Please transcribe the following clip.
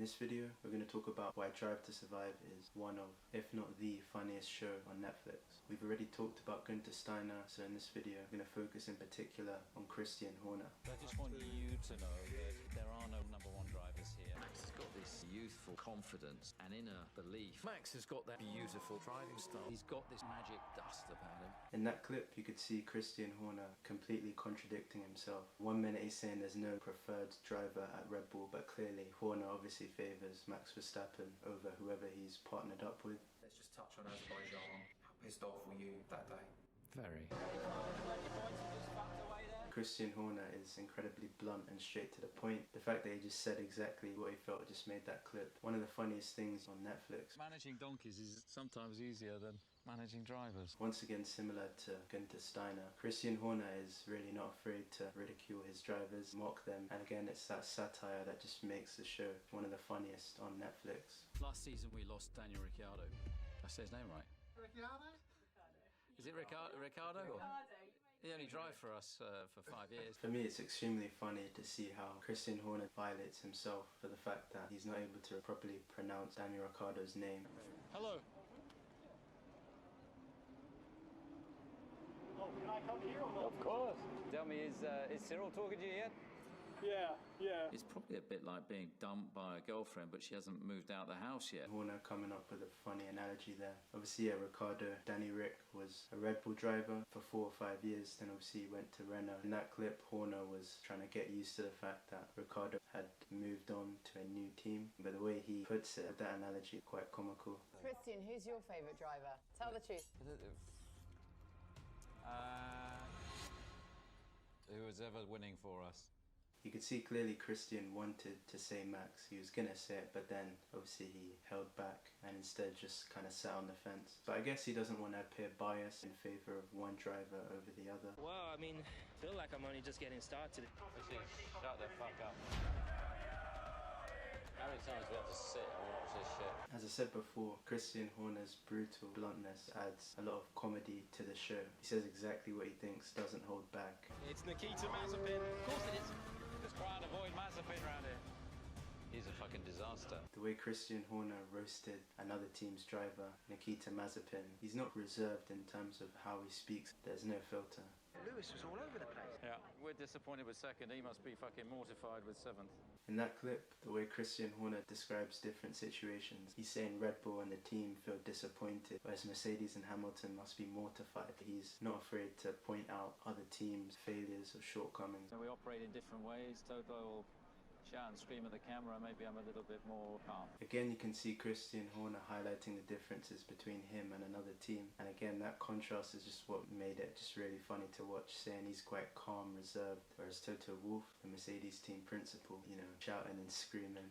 this video, we're going to talk about why Drive to Survive is one of, if not the funniest show on Netflix. We've already talked about Günther Steiner, so in this video, I'm going to focus in particular on Christian Horner. I just want you to know that there are no number one drivers here. Max has got this youthful confidence and inner belief. Max has got that beautiful driving style. He's got this magic dust about him. In that clip, you could see Christian Horner completely contradicting himself. One minute he's saying there's no preferred driver at Red Bull, but clearly Horner obviously favours Max Verstappen over whoever he's partnered up with. Let's just touch on Azerbaijan. How pissed off were you that day? Very. Christian Horner is incredibly blunt and straight to the point. The fact that he just said exactly what he felt just made that clip one of the funniest things on Netflix. Managing donkeys is sometimes easier than managing drivers. Once again, similar to Günther Steiner, Christian Horner is really not afraid to ridicule his drivers, mock them, and again it's that satire that just makes the show one of the funniest on Netflix. Last season we lost Daniel Ricciardo. Did I say his name right? Ricciardo? Is it Ricciardo? Ricciardo. He only drove for us for 5 years. For me, it's extremely funny to see how Christian Horner violates himself for the fact that he's not able to properly pronounce Daniel Ricciardo's name. Hello. Oh, can I come here or not? Of course. Tell me, is Cyril talking to you yet? Yeah. It's probably a bit like being dumped by a girlfriend, but she hasn't moved out the house yet. Horner coming up with a funny analogy there. Obviously, Ricciardo, Danny Ric was a Red Bull driver for 4 or 5 years, then obviously he went to Renault. In that clip, Horner was trying to get used to the fact that Ricciardo had moved on to a new team, but the way he puts it, that analogy, quite comical. Christian, who's your favourite driver? Tell the truth. Who was ever winning for us? You could see clearly Christian wanted to say Max. He was going to say it, but then obviously he held back and instead just kind of sat on the fence. But I guess he doesn't want to appear biased in favour of one driver over the other. Well, I mean, I feel like I'm only just getting started. Shut the fuck up. How many times do we have to sit and watch this shit? As I said before, Christian Horner's brutal bluntness adds a lot of comedy to the show. He says exactly what he thinks, doesn't hold back. It's Nikita Mazepin. Of course it is. Just try and avoid Mazepin around here. He's a fucking disaster. The way Christian Horner roasted another team's driver, Nikita Mazepin, he's not reserved in terms of how he speaks. There's no filter. Lewis was all over the place. Yeah, we're disappointed with second. He must be fucking mortified with seventh. In that clip, the way Christian Horner describes different situations, he's saying Red Bull and the team feel disappointed, whereas Mercedes and Hamilton must be mortified. He's not afraid to point out other teams' failures or shortcomings. So we operate in different ways. Toto will shout and scream at the camera. Maybe I'm a little bit more calm. Again, you can see Christian Horner highlighting the differences between him and another team. And again, that contrast is just what made it just really funny to watch, saying he's quite calm, reserved, whereas Toto Wolff, the Mercedes team principal, shouting and screaming.